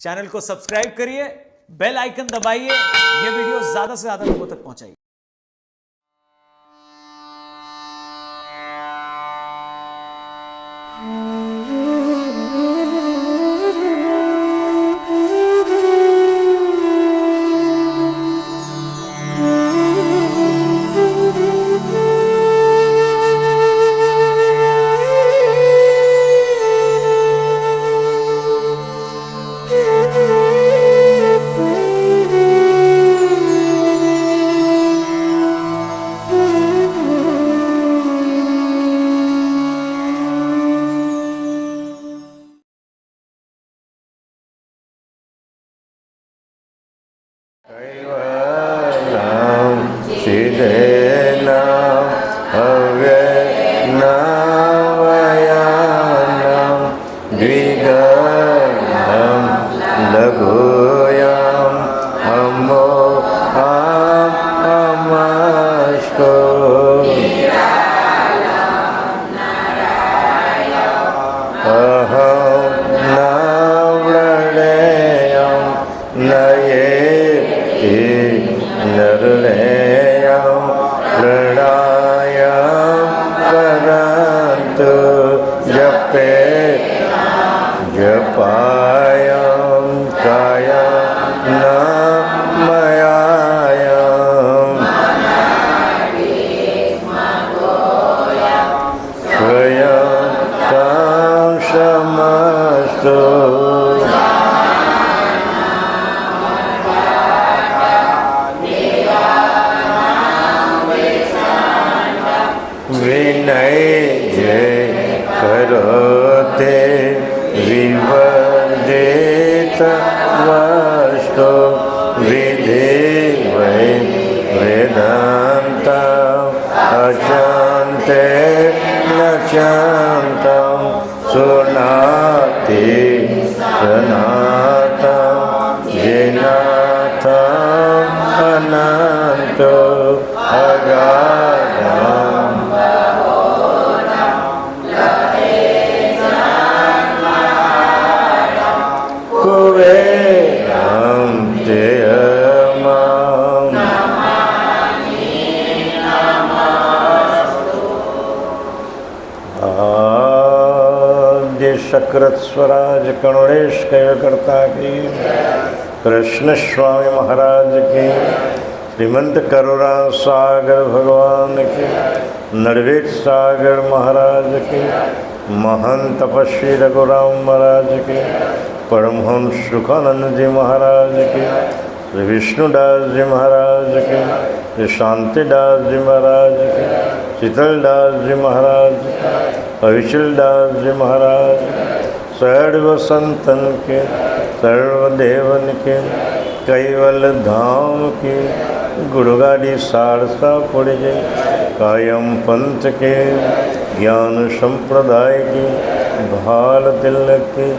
Channel को subscribe करिए, bell icon दबाइए, ये वीडियो ज्यादा से ज्यादा लोगों तक पहुंचाइए। सकृत स्वराज करुणेश कैवकर्ता की, कृष्ण स्वामी महाराज की, श्रीमंत करुणा सागर भगवान की, नरवेद सागर महाराज की, महान तपस्वी रघुराम महाराज की, परमहंस सुखानंद जी महाराज की, श्री विष्णुदास जी महाराज की, श्री शांतिदास जी महाराज की, शीतलदास जी महाराज की, अविचलदास जी महाराज, सर्व संतन के, सर्वदेवन के, कैवल धाम के, गुरुगाड़ी सारसा पड़ गई, कायम पंथ के, ज्ञान संप्रदाय के, भाल तिलक के,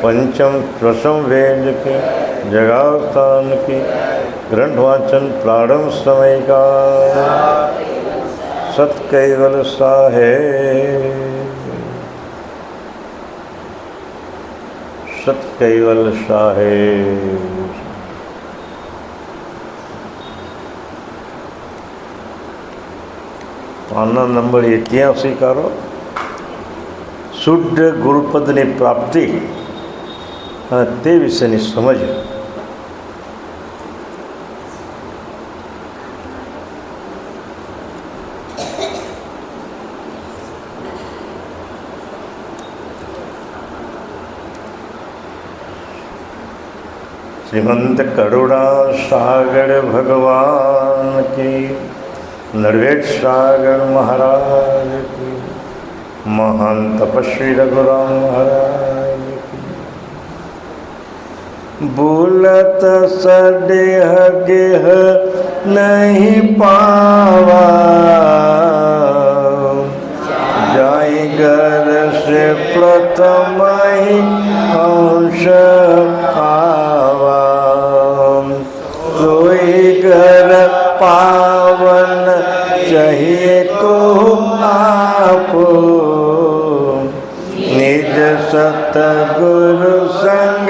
पंचम त्वसम वेद के, जगावस्थान की, ग्रंथ वाचन प्रारंभ समय का, सत कैवल साहेब, सत कैवल साहेब। આના નંબર 81 કરો, શુદ્ધ ગુરુપદની પ્રાપ્તિ અને તે વિશેની સમજ। श्रीमंत करुणा सागर भगवान की, नरवेद सागर महाराज की, महान तपस्वी रघुराम महाराज की। बोलत सदेह गेह नहीं पावा, जाई घर से प्रथम ही अंश आवा, कोई घर पावन चाहिए को आपो, निज सतगुरु संग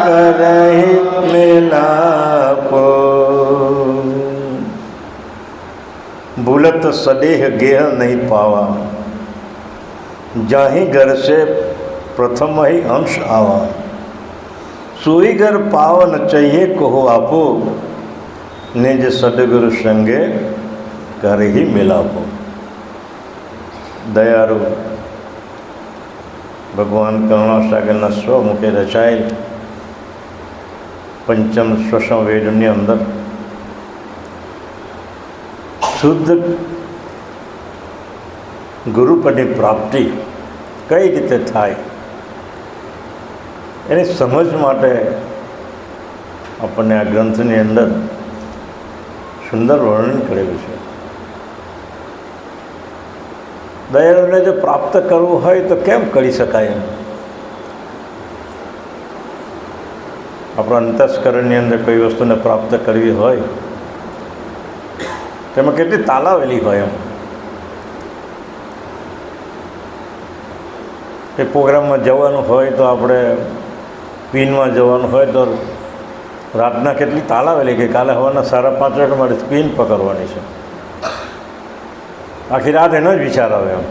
करहि मिलापो। भूलत सदेह गेह नहीं पावा, जाहि घर से प्रथम ही अंश आवा। सोई घर पावन चाहिए कहो आपो, निज सदगुरु संगे कर ही मिलापो। दयारु भगवान करुणासागर स्वमुखे रचाયેલ पंचम श्वसन वेदनी अंदर शुद्ध गुरुपदની પ્રાપ્તિ કઈ રીતે થાય એની સમજ માટે આપણને આ ગ્રંથની અંદર સુંદર વર્ણન કરેલું છે। દયાળુને જો પ્રાપ્ત કરવું હોય તો કેમ કરી શકાય? આપણા અંતસ્કરણની અંદર કોઈ વસ્તુને પ્રાપ્ત કરવી હોય તેમાં કેટલી તાલાવેલી હોય એમ। એ પ્રોગ્રામમાં જવાનું હોય તો આપણે ક્વીનમાં જવાનું હોય તો રાતના કેટલી તાલાવેલી કે કાલે હવાના 5:30 વાગે મારે ક્વીન પકડવાની છે। આખી રાત એનો જ વિચાર આવે એમ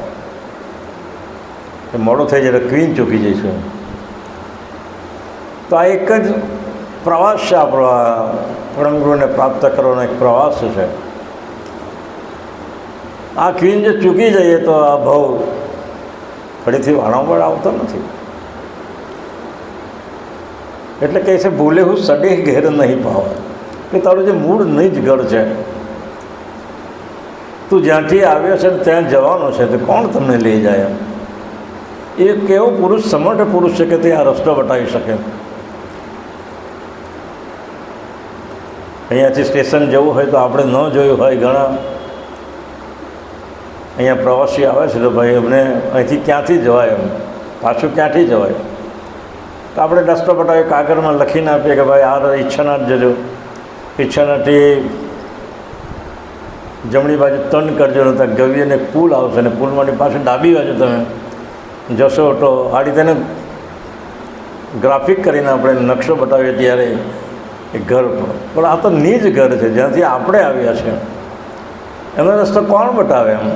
કે મોડું થઈ જાય ક્વીન ચૂકી જઈશું। તો આ એક જ પ્રવાસ છે આપણો, આ પરમગુરુને પ્રાપ્ત કરવાનો એક પ્રવાસ છે। આ ક્વીન જો ચૂકી જઈએ તો આ ભાવ ફરીથી વારંવાર આવતો નથી। એટલે કહે છે ભૂલે હું સદેહ ઘેર નહીં પાવા, કે તારું જે મૂળ નિજ ઘર છે, તું જ્યાંથી આવ્યો છે ત્યાં જવાનો છે, તો કોણ તમને લઈ જાય? એ કેવો પુરુષ, સમર્થ પુરુષ છે કે તે આ રસ્તો બતાવી શકે। અહીંયાથી સ્ટેશન જવું હોય તો આપણે ન જોયું હોય, ઘણા અહીંયા પ્રવાસી આવે છે તો ભાઈ અમને અહીંથી ક્યાંથી જવાય, એમ પાછું ક્યાંથી જવાય? તો આપણે રસ્તો બતાવીએ, કાગળમાં લખીને આપીએ કે ભાઈ આ ઈચ્છાનાથ જજો, ઈચ્છાનાથથી જમણી બાજુ ટર્ન કરજો, ને ગવ્યને પુલ આવશે ને પુલમાંથી પાછું ડાબી બાજુ તમે જશો તો આ રીતે ગ્રાફિક કરીને આપણે નકશો બતાવીએ ત્યારે એ ઘર પણ આ તો નિજ ઘર છે જ્યાંથી આપણે આવ્યા છે, એનો રસ્તો કોણ બતાવે? એમ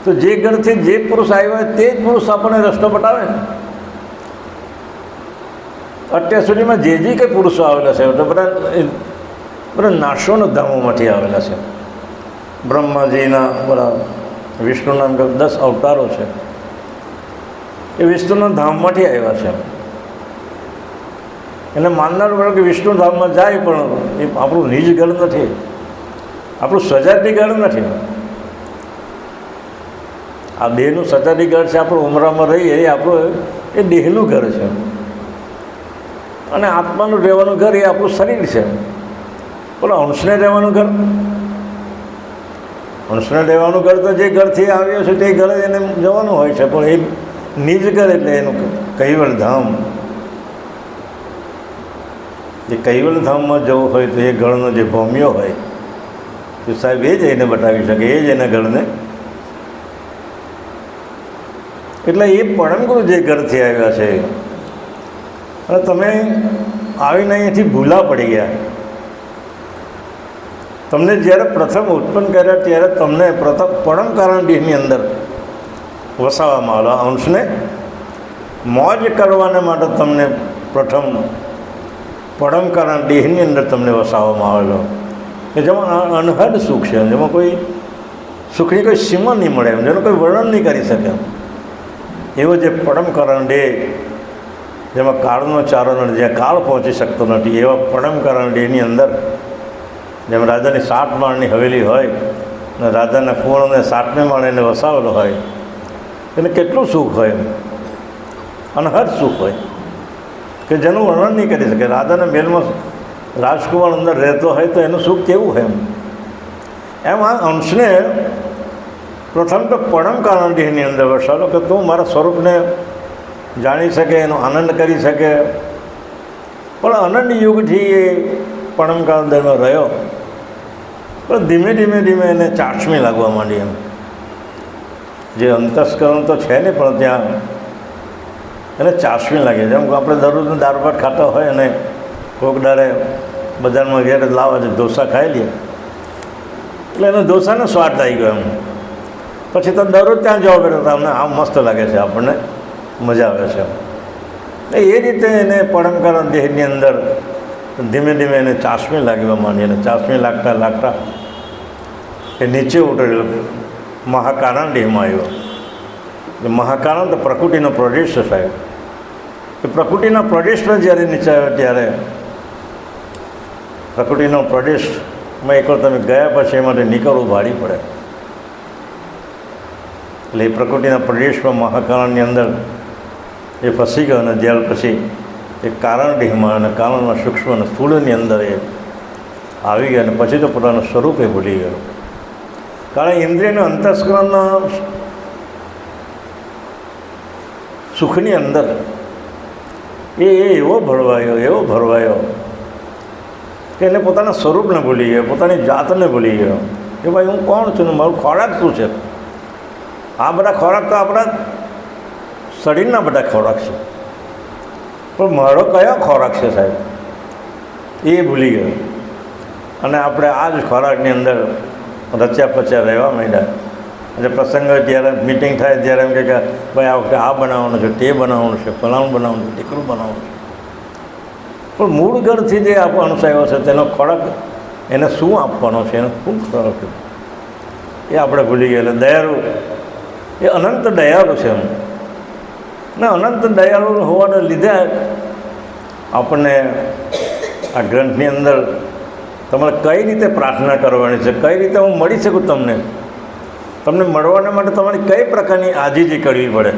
તો જે ઘરથી જે પુરુષ આવ્યો હોય તે જ પુરુષ આપણને રસ્તો બતાવે ને। અત્યાર સુધીમાં જે કંઈ પુરુષો આવેલા છે તો બધા નાશોના ધામોમાંથી આવેલા છે। બ્રહ્માજીના બધા વિષ્ણુના 10 અવતારો છે, એ વિષ્ણુના ધામમાંથી આવ્યા છે। એને માનનાર બરાબર કે વિષ્ણુ ધામમાં જાય પણ એ આપણું નિજ ઘર નથી, આપણું સજાતી ઘર નથી। આ દેહનું સજાતી ઘર છે, આપણું ઉમરામાં રહીએ એ આપણું એ દેહનું ઘર છે, અને આત્માનું રહેવાનું ઘર એ આપણું શરીર છે। બોલો અંશને રહેવાનું ઘર, અંશને રહેવાનું ઘર તો જે ઘરથી આવ્યો છે તે ઘર એને જવાનું હોય છે, પણ એ નિજ ઘર એટલે એનું કૈવલ ધામ। એ કૈવલ ધામમાં જવું હોય તો એ ઘરનો જે ભૌમ્યો હોય તો સાહેબ એ જ એને બતાવી શકે, એ જ એના ઘરને। એટલે એ પરમગુરુ જે ઘરથી આવ્યા છે, અને તમે આવીને અહીંયાથી ભૂલા પડી ગયા। તમને જ્યારે પ્રથમ ઉત્પન્ન કર્યા ત્યારે તમને પ્રથમ પરમ કારણ દેહની અંદર વસાવવામાં આવેલો, અંશને મોજ કરવાને માટે તમને પ્રથમ પરમ કારણ દેહની અંદર તમને વસાવવામાં આવેલો, કે જેમાં અનહદ સુખ છે, જેમાં કોઈ સુખની કોઈ સીમા નહીં મળે, જેનું કોઈ વર્ણન નહીં કરી શકે। એવો જે પરમ કારણ દેહ જેમાં કાળનો ચારો નથી, જ્યાં કાળ પહોંચી શકતો નથી, એવા પરમ કારણ દેહની અંદર જેમ રાજાની 7 માળની હવેલી હોય અને રાજાના કુંવરને 7મે માળે એને વસાવેલો હોય, એને કેટલું સુખ હોય, અનહદ સુખ હોય કે જેનું વર્ણન નહીં કરી શકે। રાજાના મહેલમાં રાજકુમાર અંદર રહેતો હોય તો એનું સુખ કેવું હોય એમ આ અંશને પ્રથમ તો પરમ કારણ દેહની અંદર વસાવેલો કે તું મારા સ્વરૂપને જાણી શકે, એનો આનંદ કરી શકે। પણ આનંદ યુગથી એ પરમ કારણ દેહમાં રહ્યો, પણ ધીમે ધીમે ધીમે એને ચાશમી લાગવા માંડી। એમ જે અંતસ્કરણ તો છે ને, પણ ત્યાં એને ચાસમી લાગે. જેમ કે આપણે દરરોજનું દાળ ભાત ખાતા હોય અને કોક દાડે બજારમાં ઘેર લાવે છે ઢોસા ખાઈ લઈએ એટલે એને ઢોસાનો સ્વાદ આવી ગયો એમ. પછી તો દરરોજ ત્યાં જવા પડે તો અમને આમ મસ્ત લાગે છે, આપણને મજા આવે છે. એ રીતે એને પડમકારા દેહની અંદર ધીમે ધીમે એને ચાસમી લાગવા માંડી અને ચાસમી લાગતા લાગતા એ નીચે ઉતરેલો મહાકારણ દેહમાં આવ્યો. એ મહાકારણ તો પ્રકૃતિનો પ્રદેશ છે સાહેબ. એ પ્રકૃતિના પ્રદેશમાં જ્યારે નીચે આવ્યો ત્યારે પ્રકૃતિનો પ્રદેશમાં એકવાર તમે ગયા પછી એ માટે નીકળવું ભારી પડે. એટલે એ પ્રકૃતિના પ્રદેશમાં મહાકારણની અંદર એ ફસી ગયો અને ત્યાર પછી એ કારણ દેહમાં અને કારણમાં સૂક્ષ્મ અને સ્થૂળની અંદર એ આવી ગયા અને પછી તો પોતાનું સ્વરૂપ એ ભૂલી ગયો. કારણ ઇન્દ્રિયના અંતસ્કરણના સુખની અંદર એ એવો ભરવાયો કે એને પોતાના સ્વરૂપને ભૂલી ગયો, પોતાની જાતને ભૂલી ગયો કે ભાઈ હું કોણ છું ને મારું ખોરાક શું છે. આ બધા ખોરાક તો આપણા શરીરના બધા ખોરાક છે, પણ મારો કયો ખોરાક છે સાહેબ એ ભૂલી ગયો. અને આપણે આ જ ખોરાકની અંદર રચ્યા પચ્યા રહેવા માંડ્યા. એટલે પ્રસંગ હોય ત્યારે મિટિંગ થાય ત્યારે એમ કે ભાઈ આ વખતે આ બનાવવાનું છે, તે બનાવવાનું છે, ફલાણું બનાવવાનું છે, ટીકડું બનાવવાનું છે. પણ મૂળ ઘરથી જે આપવાનો આવ્યો છે તેનો ખોરાક એને શું આપવાનો છે, એનો શું ખોરાક છે એ આપણે ભૂલી ગયા. એટલે દયાળુ એ અનંત દયાળુ છે એમ ને અનંત દયાળુ હોવાને લીધે આપણને આ ગ્રંથની અંદર તમારે કઈ રીતે પ્રાર્થના કરવાની છે, કઈ રીતે હું મળી શકું તમને મળવાના માટે તમારી કઈ પ્રકારની આજીજી કરવી પડે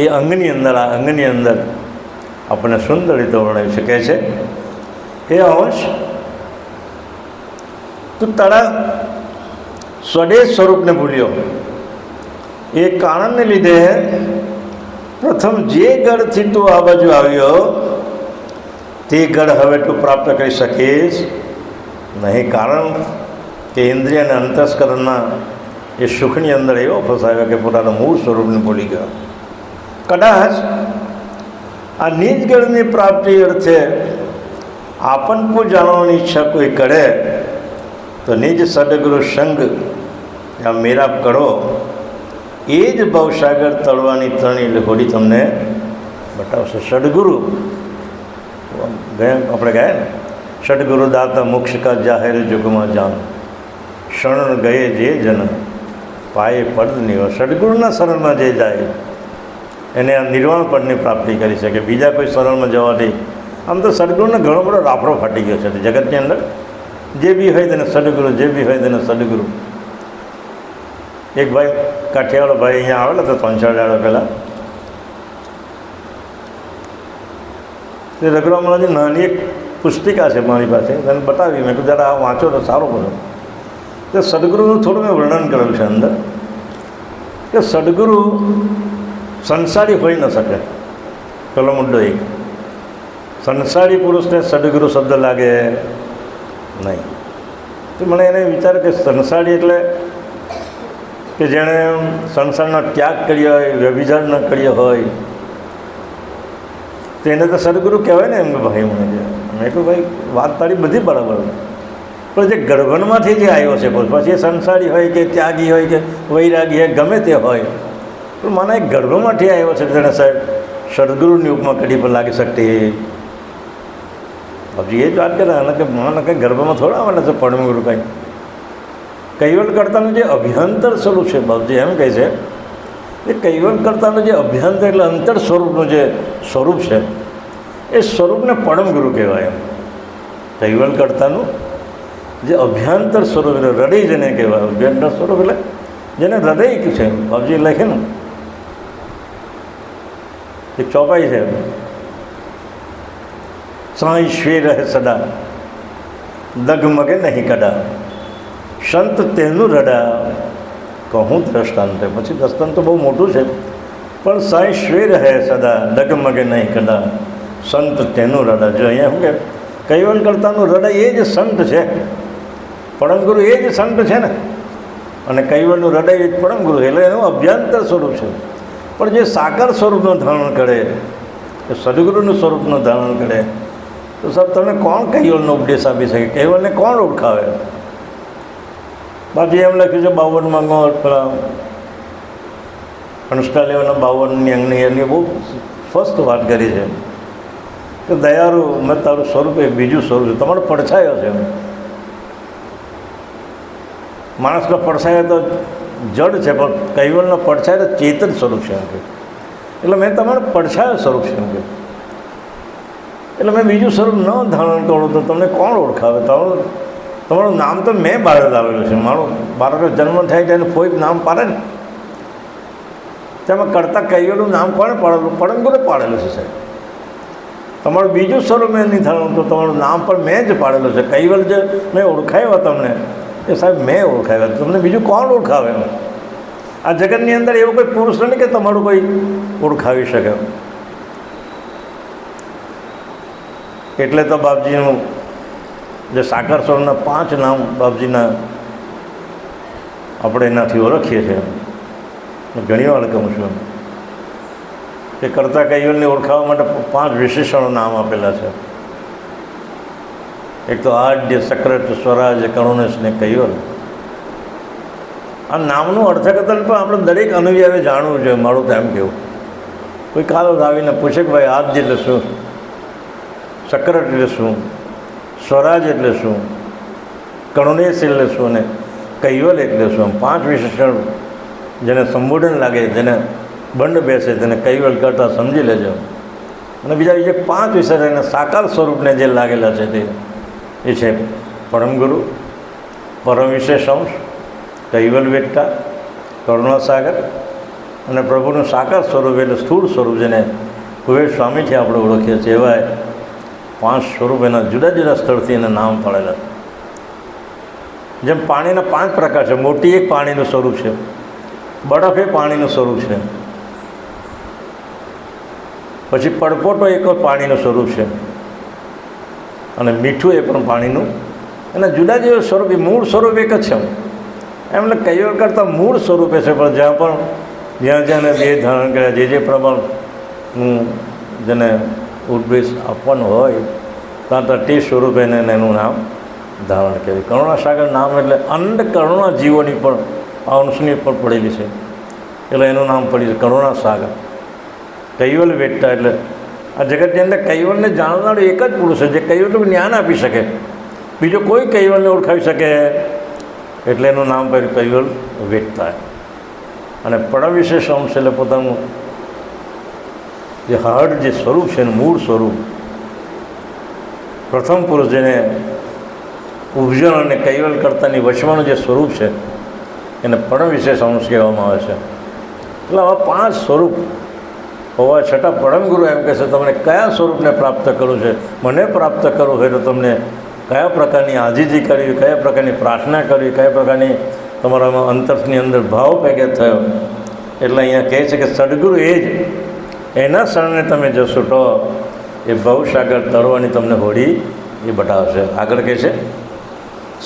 એ અંગની અંદર આ અંગની અંદર આપણને સુંદર રીતે વર્ણવી શકે છે. એ અંશ તું તારા સ્વદેશ સ્વરૂપને ભૂલ્યો. એ કારણને લીધે પ્રથમ જે ગઢથી તું આ બાજુ આવ્યો તે ગઢ હવે તું પ્રાપ્ત કરી શકીશ નહીં. કારણ કે ઇન્દ્રિય અને અંતસ્કરણના એ સુખની અંદર એવો ફસાયો કે પોતાના મૂળ સ્વરૂપને ભૂલી ગયો. કદાચ આ નિજગઢની પ્રાપ્તિ અર્થે આપનપું જાણવાની ઈચ્છા કોઈ કરે તો નિજ સદગુરુ સંગ આ મેરાપ કરો એ જ ભવસાગર તળવાની ત્રણેય હોડી તમને બતાવશે. સદગુરુ આપણે ગયા ને સદગુરુ દાતા મોક્ષ કા જાહેર જુગમાં જાન શરણ ગયે જે જન પાયે પદ નિવા. સદગુરુના શરણમાં જે જાય એને આ નિર્વાણ પદની પ્રાપ્તિ કરી શકે. બીજા કોઈ શરણમાં જવાથી આમ તો સદગુરુને ઘણો બધો રાફડો ફાટી ગયો છે જગતની અંદર. જે બી હોય તેને સદગુરુ, જે બી હોય તેને સદગુરુ. એક ભાઈ કાઠિયાવાડો ભાઈ અહીંયા આવેલા હતા 3-4 દાડા પહેલાં. તે રઘુરામલાની નાની એક પુસ્તિકા છે મારી પાસે, તેને બતાવી. મેં કીધું જરા આ વાંચો તો સારું પડે. તે સદગુરુનું થોડું મેં વર્ણન કરેલું છે અંદર કે સદગુરુ સંસારી હોઈ ન શકે. પેલો મુદ્દો એક, સંસારી પુરુષને સદગુરુ શબ્દ લાગે નહીં. તો મને એને વિચાર કે સંસારી એટલે કે જેણે સંસારનો ત્યાગ કર્યો હોય, વ્યભિચાર ન કર્યો હોય તેને તો સદગુરુ કહેવાય ને. એમ કે ભાઈ મને મેં કહ્યું ભાઈ વાત તારી બધી બરાબર, પણ જે ગર્ભનમાંથી જે આવ્યો છે પછી એ સંસારી હોય કે ત્યાગી હોય કે વૈરાગી હોય ગમે તે હોય, પણ મને એક ગર્ભમાંથી આવ્યો છે તેને સાહેબ સદગુરુની ઉપમા કદી પણ લાગી શકતી. હજી એ જ વાત કરે અને કે મને કંઈ ગર્ભમાં થોડા આવવાના છે પરમગુરુ કંઈ. કૈવલ્યકર્તાનું જે અભ્યંતર સ્વરૂપ છે બાપજી એમ કહે છે એ કૈવલ્યકર્તાનું જે અભ્યંતર એટલે અંતર સ્વરૂપનું જે સ્વરૂપ છે એ સ્વરૂપને પરમગુરુ કહેવાય. એમ કૈવલ્યકર્તાનું જે અભ્યંતર સ્વરૂપ એટલે હૃદય જેને કહેવાય. અભ્યંતર સ્વરૂપ એટલે જેને હૃદય છે બાપજી લખે ને એક ચોપાઈ છે, સાંઈ શ્વે રહે સદા દગમગે નહીં કદા સંત તેનું રડા કહું દ્રષ્ટાંત. પછી દ્રષ્ટાંત તો બહુ મોટું છે પણ સાંઈ શ્વે રહે સદા દગમગે નહીં કદા સંત તેનું રડા. જો અહીંયા શું કે કૈવલ્યકર્તાનું હૃદય એ જ સંત છે, પરમગુરુ એ જ સંત છે ને, અને કૈવલ્યનું હૃદય એ જ પરમગુરુ એટલે એનું અભ્યંતર સ્વરૂપ છે. પણ જે સાકાર સ્વરૂપનું ધારણ કરે, એ સદગુરુનું સ્વરૂપનું ધારણ કરે, તો સાહેબ તમે કોણ કૈવલનો ઉપદેશ આપી શકે? કૈવલને કોણ ઓળખાવે? બાકી એમ લખ્યું છે 52માં પેલા કણષ્ટાલેવના 52ની અંગની એની બહુ સ્પષ્ટ વાત કરી છે કે દયાળુ મેં તારું સ્વરૂપ એ બીજું સ્વરૂપ છે, તમારો પડછાયો છે. માણસનો પડછાયો તો જડ છે, પણ કૈવલનો પડછાયો તો ચેતન સ્વરૂપ છે એમ કે. એટલે મેં તમારું પડછાયો સ્વરૂપ છે એમ કે. એટલે મેં બીજું સ્વરૂપ ન ધારણ કરું તો તમને કોણ ઓળખાવે? તમારું નામ તો મેં બહાર લાવેલું છે. મારો બાળકનો જન્મ થાય ત્યારે કોઈ નામ પાડે ને, તેમાં કરતાં કૈવલનું નામ કોણે પાડેલું? પડમગુરે પાડેલું છે સાહેબ. તમારું બીજું સ્વરૂપ મેં નહીં ધારણ તો તમારું નામ પણ મેં જ પાડેલું છે. કૈવલ જે મેં ઓળખાવ્યા તમને, એ સાહેબ મેં ઓળખાવ્યા. તમને બીજું કોણ ઓળખાવે? આ જગતની અંદર એવો કોઈ પુરુષ નથી કે તમારું કોઈ ઓળખાવી શકે. એટલે તો બાપજીનું જે સાકાર સ્વરૂપના 5 નામ બાપજીના આપણે એનાથી ઓળખીએ છીએ. ઘણી વાર કહું છું કે કરતા કૈવલને ઓળખાવવા માટે 5 વિશેષણો નામ આપેલા છે. એક તો આદ્ય, સક્રત, સ્વરાજ, કરુણેશ ને કૈવલ. આ નામનું અર્થકથન પણ આપણે દરેક અનુયાયે જાણવું જોઈએ. મારું તો એમ કહેવું, કોઈ કાલ આવીને પૂછે કે ભાઈ આદ્ય એટલે શું, સક્રત એટલે શું, સ્વરાજ એટલે શું, કરુણેશ એટલે શું ને કૈવલ એટલે શું, 5 વિશેષણ જેને સંબોધન લાગે, જેને બંધ બેસે, તેને કૈવલ કરતાં સમજી લેજો. અને બીજા 5 વિશેષણ સાકાર સ્વરૂપને જે લાગેલા છે તે એ છે પરમગુરુ, પરમ વિશેષ અંશ, કૈવલ વેદતા, કરુણાસાગર અને પ્રભુનું સાકાર સ્વરૂપ એટલે સ્થૂળ સ્વરૂપ, જેને કુબેર સ્વામીથી આપણે ઓળખીએ છીએ. એવા 5 સ્વરૂપ એના જુદા જુદા સ્થળથી એના નામ પડેલા. જેમ પાણીના 5 પ્રકાર છે. મોટી એક પાણીનું સ્વરૂપ છે, બરફ એ પાણીનું સ્વરૂપ છે, પછી પડપોટો એક પાણીનું સ્વરૂપ છે, અને મીઠું એ પણ પાણીનું. એના જુદા જુદા સ્વરૂપ, એ મૂળ સ્વરૂપ એક જ છે. એમને કૈવલ કરતાં મૂળ સ્વરૂપે છે, પણ જ્યાં જેને દેહ ધારણ કર્યા, જે પ્રમાણનું જેને ઉપદેશ આપવાનું હોય ત્યાં તે સ્વરૂપે એનું નામ ધારણ કર્યું. કરુણાસાગર નામ એટલે અંધ કરુણા જીવોની પણ અંશની પણ પડેલી છે, એટલે એનું નામ પડ્યું છે કરુણાસાગર. કૈવલ વેદતા એટલે આ જગતની અંદર કૈવલને જાણનારું એક જ પુરુષ છે, જે કૈવલનું જ્ઞાન આપી શકે. બીજો કોઈ કૈવલને ઓળખાવી શકે, એટલે એનું નામ પડ્યું કૈવલ વેદતા. અને પરમ વિશેષ અંશ એટલે પોતાનું જે હાર્ડ જે સ્વરૂપ છે એનું મૂળ સ્વરૂપ, પ્રથમ પુરુષ જેને ઉપજન અને કૈવલ કરતાની વચવાનું જે સ્વરૂપ છે એને પરમ વિશેષ અંશ કહેવામાં આવે છે. એટલે આવા 5 સ્વરૂપ હોવા છતાં પરમગુરુ એમ કહે છે તમને કયા સ્વરૂપને પ્રાપ્ત કરવું છે. મને પ્રાપ્ત કરવું હોય તો તમને કયા પ્રકારની આજીજી કરવી, કયા પ્રકારની પ્રાર્થના કરવી, કયા પ્રકારની તમારામાં અંતરની અંદર ભાવ પેગે થયો. એટલે અહીંયા કહે છે કે સદગુરુ એ જ, એના શરણે તમે જશો તો એ ભવસાગર તરવાની તમને હોડી એ બતાવશે. આગળ કહે છે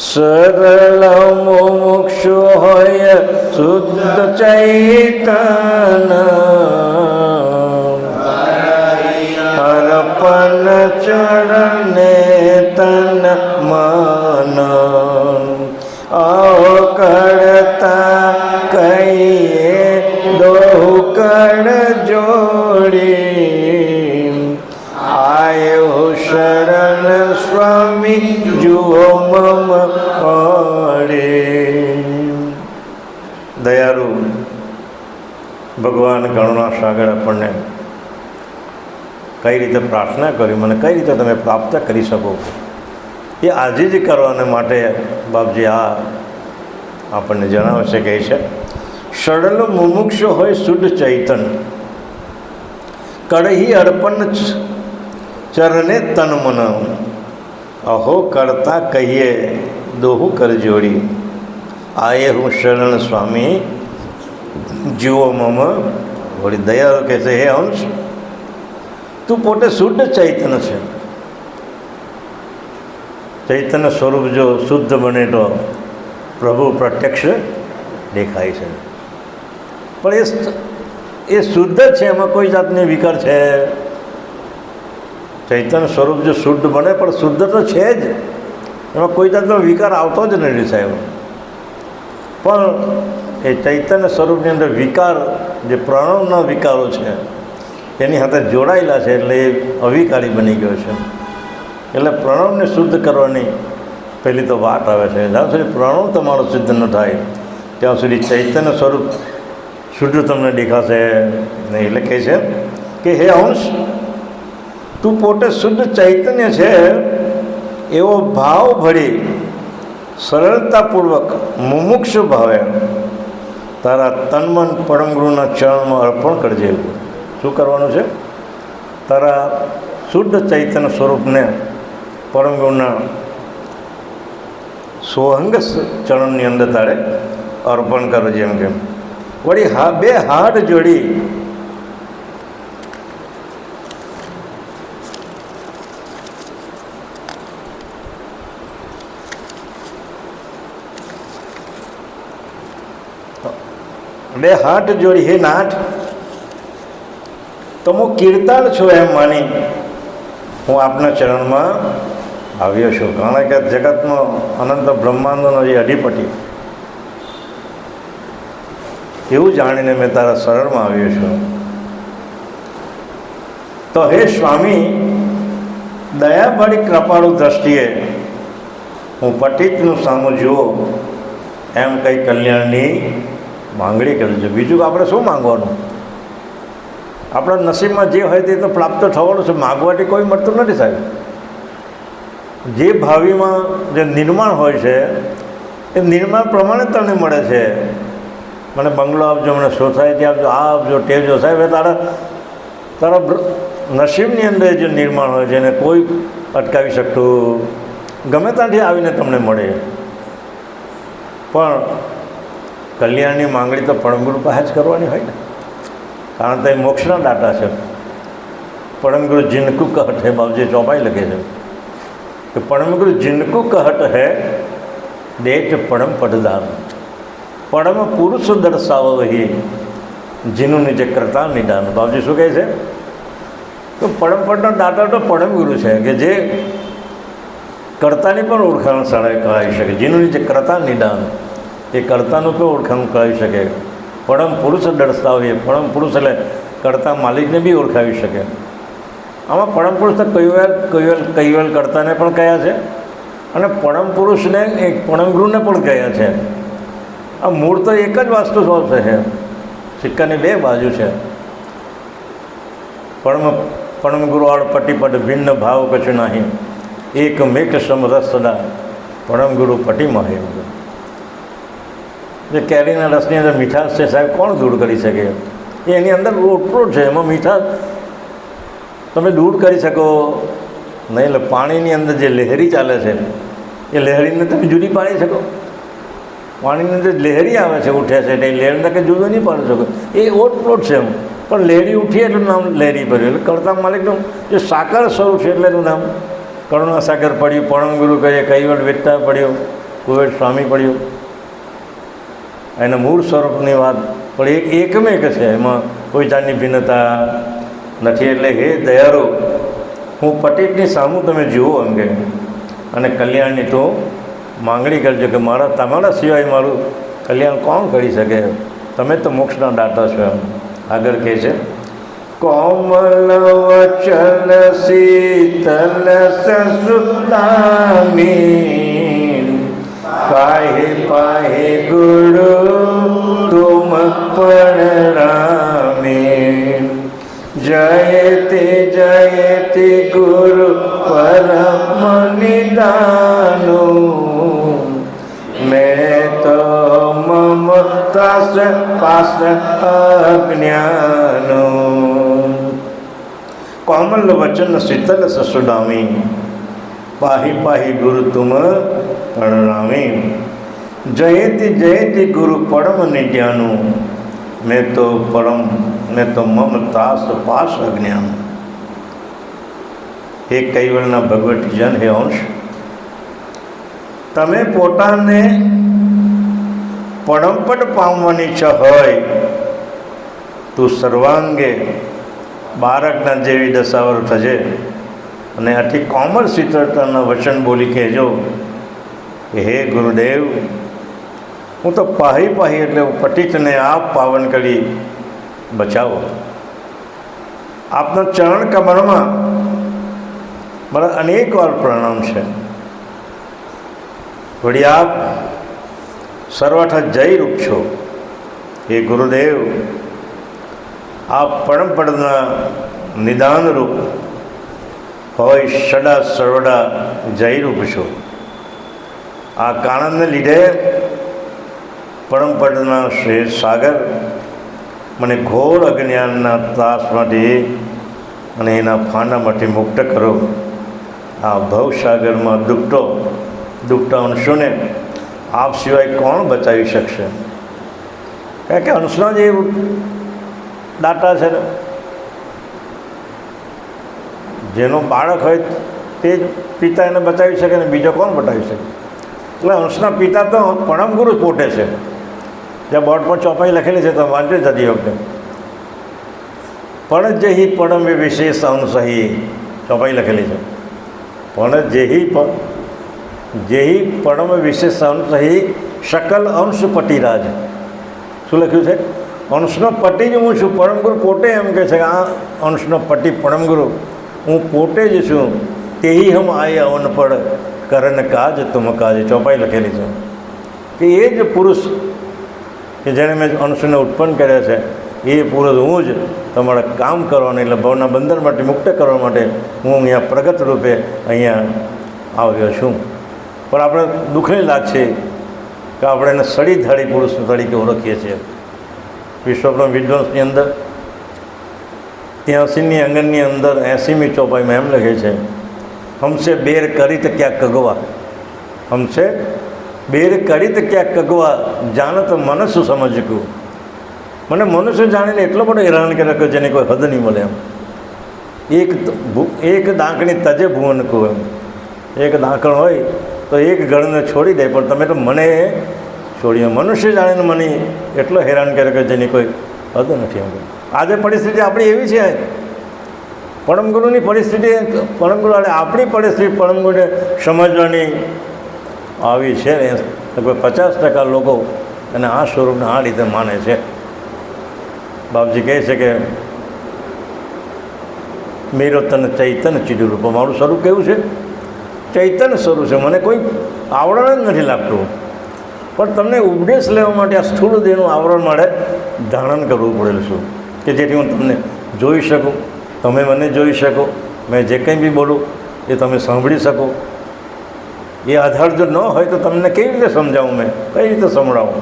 સરળ મોક્ષ હોય શુદ્ધ ચૈતન, અર્પણ ચરણે તન મન, આવો કરતા કહીએ દોહુ કર જોડી, આયો શરણ સ્વામી જુઓ મમ પડે. દયાળુ ભગવાન કરુણાસાગર આપણને કઈ રીતે પ્રાર્થના કરી, મને કઈ રીતે તમે પ્રાપ્ત કરી શકો, એ આજીજી કરવાને માટે બાપજી આ આપણને જણાવે છે. કહે છે સરળ મુમુક્ષ હોય શુદ્ધ ચૈતન, કડહી અર્પણ ચરણે તન મન, અહો કરતા કહીએ દોહું કર જોડી, આયે હું શરણ સ્વામી જુઓ મમ વળી. દયાળુ કહે છે હે અંશ, તું પોતે શુદ્ધ ચૈતન છે. ચૈતન્ય સ્વરૂપ જો શુદ્ધ બને તો પ્રભુ પ્રત્યક્ષ દેખાય છે. પણ એ એ શુદ્ધ જ છે, એમાં કોઈ જાતની વિકાર છે? ચૈતન્ય સ્વરૂપ જો શુદ્ધ બને પણ શુદ્ધ તો છે જ, એમાં કોઈ જાતનો વિકાર આવતો જ નથી સાહેબ. પણ એ ચૈતન્ય સ્વરૂપની અંદર વિકાર, જે પ્રણવના વિકારો છે એની સાથે જોડાયેલા છે એટલે એ અવિકારી બની ગયો છે. એટલે પ્રણવને શુદ્ધ કરવાની પહેલી તો વાત આવે છે. જ્યાં સુધી પ્રણવ તમારો સિદ્ધ ન થાય ત્યાં સુધી ચૈતન્ય સ્વરૂપ શુદ્ધ તમને દેખાશે નહીં. એટલે કહે છે કે હે અંશ, તું પોતે શુદ્ધ ચૈતન્ય છે એવો ભાવ ભળી સરળતાપૂર્વક મુમુક્ષ ભાવે તારા તનમન પરમગુરુના ચરણમાં અર્પણ કરજે. શું કરવાનું છે? તારા શુદ્ધ ચૈતન્ય સ્વરૂપને પરમગુરુના સોહંગ ચરણની અંદર તારે અર્પણ કરજે. એમ કેમ વળી બે હાથ જોડી હે નાથ, તમે કીર્તાળ છો એમ માની હું આપના ચરણમાં આવ્યો છું. કારણ કે જગતનો અનંત બ્રહ્માંડનો જે અધિપતિ એવું જાણીને મેં તારા શરણમાં આવ્યો છું. તો હે સ્વામી, દયાભરી કૃપાળુ દ્રષ્ટિએ હું પતિતનું સામું જુઓ એમ કંઈ કલ્યાણની માંગણી કરજો. બીજું આપણે શું માંગવાનું? આપણા નસીબમાં જે હોય તે તો પ્રાપ્ત થવાનું છે. માગવાથી કોઈ મળતું નથી સાહેબ. જે ભાવિમાં જે નિર્માણ હોય છે એ નિર્માણ પ્રમાણે તને મળે છે. મને બંગલો આપજો, મને સોસાયટી આપજો, આ આપજો, તે જો સાહેબ. એ તારા નસીબની અંદર જે નિર્માણ હોય છે એને કોઈ અટકાવી શકતું, ગમે ત્યાંથી આવીને તમને મળે. પણ કલ્યાણની માંગણી તો પરમગુરુ પાસે જ કરવાની હોય ને, કારણ કે મોક્ષના દાતા છે. પરમગુરુ જિનકુ કહટ હે, બાબજી ચોપાઈ લખે છે કે પરમગુરુ જિનકુ કહટ હે દેઠ પરમ પટદાર, પરમ પુરુષ દર્શાવો વહી જીનું નીચે કરતા નિદાન. બાબજી શું કહે છે? તો પરમ પટના દાતા તો પરમગુરુ છે કે જે કર્તાની પણ ઓળખાણ કરાવી શકે. જીનું નીચે કરતા નિદાન, એ કર્તાનું પણ ઓળખાણ કરાવી શકે. પરમ પુરુષ દર્શાવીએ, પરમ પુરુષ એટલે કર્તા માલિકને બી ઓળખાવી શકે. આમાં પરમ પુરુષ તો કૈવલ કર્તાને પણ કયા છે અને પરમ પુરુષને એક પરમગુરુને પણ કયા છે. આ મૂળ તો એક જ વસ્તુ સ્વરૂપ છે. સિક્કાની બે બાજુ છે. પરમગુરુ આળ પટીપટ ભિન્ન ભાવ કશું નહીં, એક મેક સમરસ સદા પરમગુરુ પટીમાં હે. જે કેરીના રસની અંદર મીઠાશ છે સાહેબ, કોણ દૂર કરી શકે? એની અંદર ઓટપ્રોટ છે, એમાં મીઠાશ તમે દૂર કરી શકો નહીં. એટલે પાણીની અંદર જે લહેરી ચાલે છે એ લહેરીને તમે જુદી પાડી શકો? પાણીની અંદર લહેરી આવે છે, ઉઠે છે, એટલે એ લહેરીને કંઈ જુદો નહીં પાડી શકો. એ ઓટપ્રોટ છે એમ. પણ લહેરી ઉઠી એટલું નામ લહેરી પડ્યું. એટલે કર્તા માલિકનું જે સાકાર સ્વરૂપ છે એટલે એનું નામ કરુણાસાગર પડ્યું, પરમગુરુ કહીએ, કૈવલ્ય વેદતા પડ્યું, કુવેર સ્વામી પડ્યું. એના મૂળ સ્વરૂપની વાત પણ એકમેક છે, એમાં કોઈ જાતની ભિન્નતા નથી. એટલે હે દયાળુ, હું પતિતની સામું તમે જુઓ એમ કે, અને કલ્યાણની તો માંગણી કરજો કે તમારા સિવાય મારું કલ્યાણ કોણ કરી શકે? તમે તો મોક્ષના દાતા છો. એમ આગળ કહે છે, કોમલ વચન શીતલ સસુતામી, પાહે પાહે ગુરુ તુમ પરણામે, જયતે ગુરુ પરમ નિદાનો, મેં તો મમતા પાસ અજ્ઞાનો. કોમલ વચન શીતલ સસુદામી, પાહી પાહી ગુરુ તુમ પરણામી, જયતિ ગુરુ પરમ નિદ્યાનું, મેં તો મમતાસ પાસ અજ્ઞાન. હે કૈવલના ભગવતીજન, હે અંશ, તમે પોતાને પરમપદ પામવાની ઈચ્છા હોય તું સર્વાંગે બાળકના જેવી દશાવર થજે અને આટલી કોમળ શીતળતાના વચન બોલી કહેજો કે હે ગુરુદેવ, હું તો પાહી એટલે પતિતને આપ પાવન કરી બચાવો. આપના ચરણ કમળમાં મારા અનેક વાર પ્રણામ છે. વળી આપ સર્વથા જય રૂપ છો. હે ગુરુદેવ, આપ પરમપદના નિદાન રૂપ હોય સદા સર્વદા જય રૂપ છો. આ કારણને લીધે પરમપદના શ્રેષ્ઠ સાગર મને ઘોર અજ્ઞાનના ત્રાસમાંથી અને એના ફાંડામાંથી મુક્ત કરો. આ ભવસાગરમાં ડૂબતા અંશોને આપ સિવાય કોણ બચાવી શકશે? કારણ કે અંશના જે દાતા છે ને, જેનો બાળક હોય તે જ પિતા એને બચાવી શકે ને બીજો કોણ બચાવી શકે? એટલે અંશના પિતા તો પરમ ગુરુ જ પોતે છે. જ્યાં બોર્ડ પર ચોપાઈ લખેલી છે તો વાંચો જતી વખતે, પણ જેહી પરમ વિશેષ અંશહી ચોપાઈ લખેલી છે. પણ જેહી પરમ વિશેષ અંશહી શકલ અંશ પતિરાજ. શું લખ્યું છે? અંશનો પતિ જ હું છું. પરમગુરુ પોતે એમ કહે છે કે આ અંશનો પતિ પરમગુરુ હું પોતે જ છું. તેહી હમ આયા અનપડ કરન કાજ તુમ કાજ. ચોપાઈ લખેલી છે કે એ જ પુરુષ કે જેણે મેં અંશને ઉત્પન્ન કર્યા છે, એ પુરુષ હું જ તમારા કામ કરવાનું, એટલે ભવના બંધન માટે મુક્ત કરવા માટે હું અહીંયા પ્રગટ રૂપે અહીંયા આવ્યો છું. પણ આપણે દુઃખની લાગશે કે આપણે એને સડી ધાડી પુરુષ તરીકે ઓળખીએ છીએ. વિશ્વબ્રહ્મ વિદ્વાંસની અંદર 83મી અંગનની અંદર 80મી ચોપાઈમાં એમ લખે છે, હમસે બેર કરી તો ક્યાં કગવા, હમસે બેર કરી તો ક્યાં કગવા, જાણત મનસુ સમજકું. મને મનુષ્ય જાણીને એટલો બધો હેરાન કરે કે જેની કોઈ હદ નહીં મળે. એમ એક દાંકણી તજે ભુવન કહું. એમ એક દાંકણ હોય તો એક ગણને છોડી દે, પણ તમે તો મને છોડ્યો. મનુષ્ય જાણીને મને એટલો હેરાન કરે કે જેની કોઈ હદ નથી. એમ આજે પરિસ્થિતિ આપણી એવી છે. પરમગુરુની પરિસ્થિતિ, પરમગુરુ આપણી પરિસ્થિતિ પરમગુરુને સમજવાની આવી છે ને, લગભગ 50% લોકો અને આ સ્વરૂપને આ રીતે માને છે. બાપજી કહે છે કે મેરો તન ચૈતન્ય ચીડું રૂપ. મારું સ્વરૂપ કેવું છે? ચૈતન્ય સ્વરૂપ છે. મને કોઈ આવરણ જ નથી લાગતું. પણ તમને ઉપદેશ લેવા માટે આ સ્થૂળ દેહનું આવરણ માટે ધારણ કરવું પડેલું છું કે જેથી હું તમને જોઈ શકું, તમે મને જોઈ શકો, મેં જે કંઈ બી બોલું એ તમે સાંભળી શકો. એ આધાર જો ન હોય તો તમને કેવી રીતે સમજાવું, મેં કઈ રીતે સંભળાવું?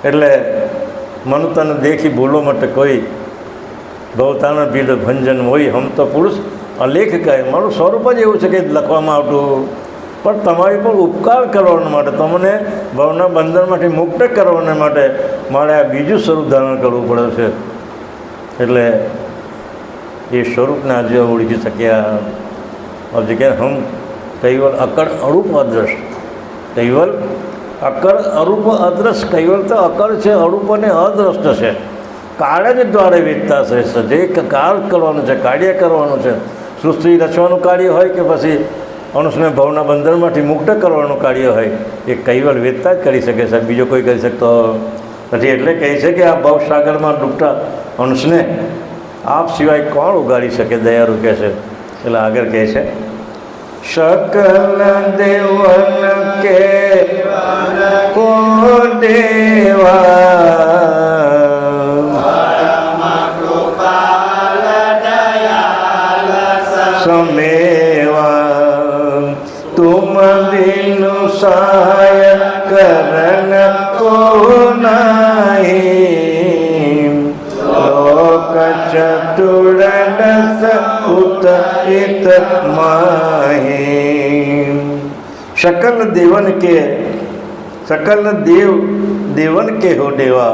એટલે મન તન દેખી બોલો માટે કોઈ ભવતાના ભીડ ભંજન હોય. હમ તો પુરુષ અલેખ કહે. મારું સ્વરૂપ જ એવું છે કે લખવામાં આવતું, પણ તમારી પર ઉપકાર કરવા માટે, તમને ભવના બંધનમાંથી મુક્ત કરવા માટે મારે આ બીજું સ્વરૂપ ધારણ કરવું પડે છે. એટલે એ સ્વરૂપને આજે ઓળખી શક્યા. હવે કે હમ કૈવલ અકળ અરૂપ અદ્રશ. કૈવલ અકળ અરૂપ અદ્રશ. કૈવલ તો અકળ છે, અરૂપ અને અદ્રષ્ટ છે. કાળ જ દ્વારે વેચતા શ્રેષ્ઠ. જે કાળ કરવાનું છે, કાર્ય કરવાનું છે, સૃષ્ટિ રચવાનું કાર્ય હોય કે પછી મનુષ્યને ભવના બંધનમાંથી મુક્ત કરવાનું કાર્ય હોય, એ કૈવલ વેચતા જ કરી શકે છે. બીજો કોઈ કરી શકતો નથી. એટલે કહે છે કે આ ભવસાગરમાં ડૂબતા અંશને આપ સિવાય કોણ ઉગાડી શકે? દયાળુ કહે છે. એટલે આગળ કહે છે, શકલ દેવન કે કો દેવા સમેવા તુમ બિનુ સહાય કરન કો નહીં લોક ચતુરદસ ઉત હિત માહી. શકલ દેવન કે, सकल देव देवन के हो देवा,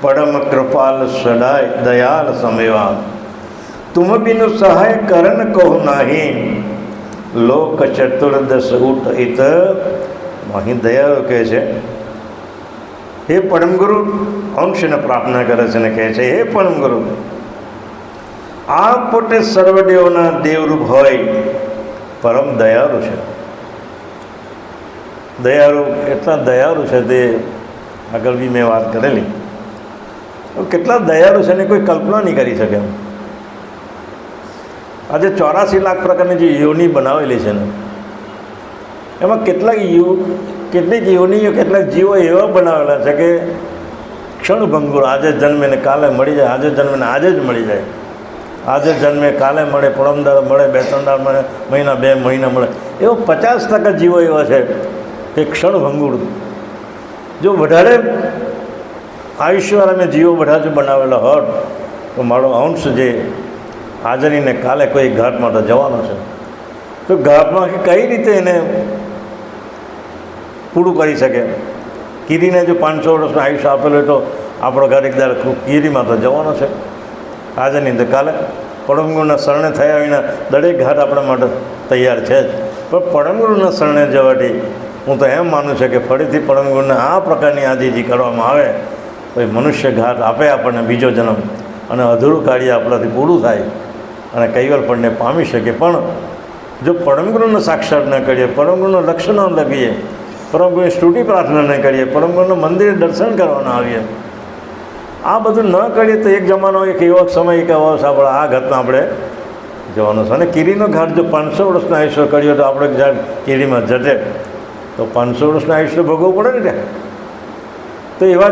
परम कृपाल सदाय दयाल समेवा, तुम बिनु सहाय करन कहो नाही, लोक चतुर्दश उठ इत माही. दयाळु કહે છે, હે પરમગુરુ, અંશને પ્રાર્થના કરે છે અને કહે છે, હે પરમ ગુરુ, આપ પોતે સર્વદેવોના દેવરૂપ હોય પરમ દયાળુ છે. દયાળુ એટલા દયાળુ છે તે આગળ બી મેં વાત કરેલી. કેટલા દયાળુ છે ને કોઈ કલ્પના નહીં કરી શકે. આજે 84 લાખ પ્રકારની જે યોની બનાવેલી છે ને, એમાં કેટલીક યોનીઓ, કેટલાક જીવો એવા બનાવેલા છે કે ક્ષણભંગુર, આજે જન્મે ને કાલે મળી જાય, આજે જન્મે ને આજે જ મળી જાય, આજે જન્મે કાલે મળે, પરમ દાડે મળે, 2-3 દાડ મળે, મહિના 2 મહિના મળે. એવો 50% જીવો એવા છે કે ક્ષણભંગુર. જો વધારે આયુષ્યવાળા મેં જીવો બધા જ બનાવેલા હોત તો મારો અંશ જે આજે નહીં ને કાલે કોઈ ઘાટમાં તો જવાનો છે, તો ઘાટમાં કઈ રીતે એને પૂરું કરી શકે? કીરીને જો 500 વર્ષનું આયુષ્ય આપેલું હોય તો આપણો ઘર એકદાર કીરીમાં તો જવાનો છે, આજે નહીં તો કાલે. પરમગુરુના શરણે થયા વિના દરેક ઘાટ આપણા માટે તૈયાર છે જ. પણ પરમગુરુના શરણે જવાથી હું તો એમ માનું છું કે ફરીથી પરમગુરુને આ પ્રકારની આજીજી કરવામાં આવે તો એ મનુષ્ય ઘાટ આપે આપણને બીજો જન્મ, અને અધૂરું કાર્ય આપણાથી પૂરું થાય અને કૈવલ્યપણને પામી શકે. પણ જો પરમગુરુનો સાક્ષાત ન કરીએ, પરમગુરુનું લક્ષ્ય ન લગીએ, પરમગુરુની સ્તુતિ પ્રાર્થના ન કરીએ, પરમગુરુનું મંદિરે દર્શન કરવાના આવીએ, આ બધું ન કરીએ તો એક જમાનો, એક એવો સમય, એક એવો આપણે આ ઘાટમાં આપણે જવાનું છે. અને કીરીનો ઘાટ જો 500 વર્ષનું આયુષ્ય કર્યો તો આપણે ઘાટ કીરીમાં જટે તો 500 વર્ષનું આયુષ્ય ભોગવવું પડે ને ત્યાં. તો એવા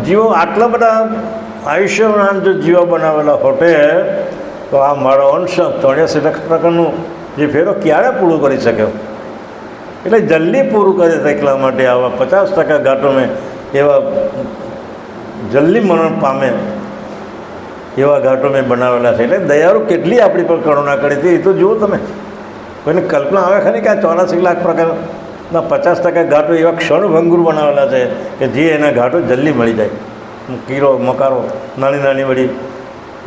જીવો, આટલા બધા આયુષ્યના જો જીવો બનાવેલા હોટે તો આ મારો અંશ 84 લાખ પ્રકારનું જે ફેરો ક્યારે પૂરું કરી શક્યો? એટલે જલ્દી પૂરું કરે છે. એટલા માટે આવા 50% ઘાટો મેં એવા જલ્દી મરણ પામે એવા ઘાટો મેં બનાવેલા છે. એટલે દયાળુ કેટલી આપણી પર કરુણા કરી હતી એ તો જુઓ તમે. કોઈને કલ્પના આવે ખરી કે આ 84 લાખ પ્રકારના 50% ઘાટો એવા ક્ષણભંગુર બનાવેલા છે કે જે એના ઘાટો જલ્દી મળી જાય. કીરો, મકારો, નાની નાની બધી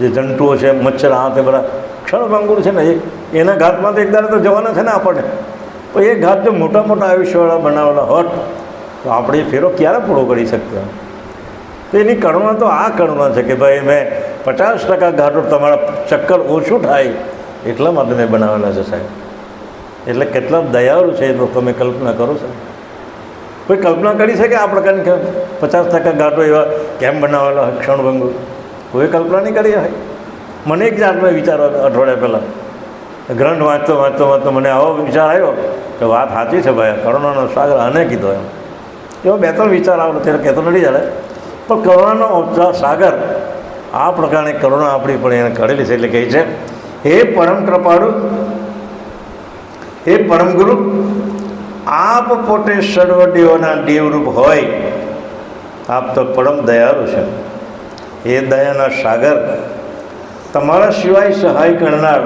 જે જંતુઓ છે, મચ્છર, આ તે બધા ક્ષણભંગુર છે ને, એના ઘાટમાં તો એકદાર તો જવાના છે ને આપણને. તો એ ઘાટ જો મોટા મોટા આયુષ્યવાળા બનાવેલા હોત તો આપણે એ ફેરો ક્યારે પૂરો કરી શકતા? તો એની કરુણા તો આ કરુણા છે કે ભાઈ મેં 50% ઘાટો તમારા ચક્કર ઓછું થાય એટલા માટે મેં બનાવેલા છે સાહેબ. એટલે કેટલા દયાળુ છે એ તો તમે કલ્પના કરો છો? કોઈ કલ્પના કરી શકે આ પ્રકારની 50% ઘાટો એવા કેમ બનાવેલા હોય ક્ષણભંગુર? કોઈ કલ્પના નહીં કરી હોય. મને એક જાતનો વિચાર અઠવાડિયા પહેલાં ગ્રંથ વાંચતો મને આવો વિચાર આવ્યો કે વાત સાચી છે ભાઈ, કરુણાનો સાગર આને કીધો એમ. એવો 2-3 વિચાર આવે ત્યારે કહેતો નથી ચાલે, પણ કરુણાનો સાગર આ પ્રકારની કરુણા આપણી પણ એને કરેલી છે. એટલે કહે છે, હે પરમ કૃપાળુ, હે પરમ ગુરુ, આપ પોતે સર્વદેવોના દેવરૂપ હોય, આપ તો પરમ દયાળુ છે. એ દયાના સાગર, તમારા સિવાય સહાય કરનાર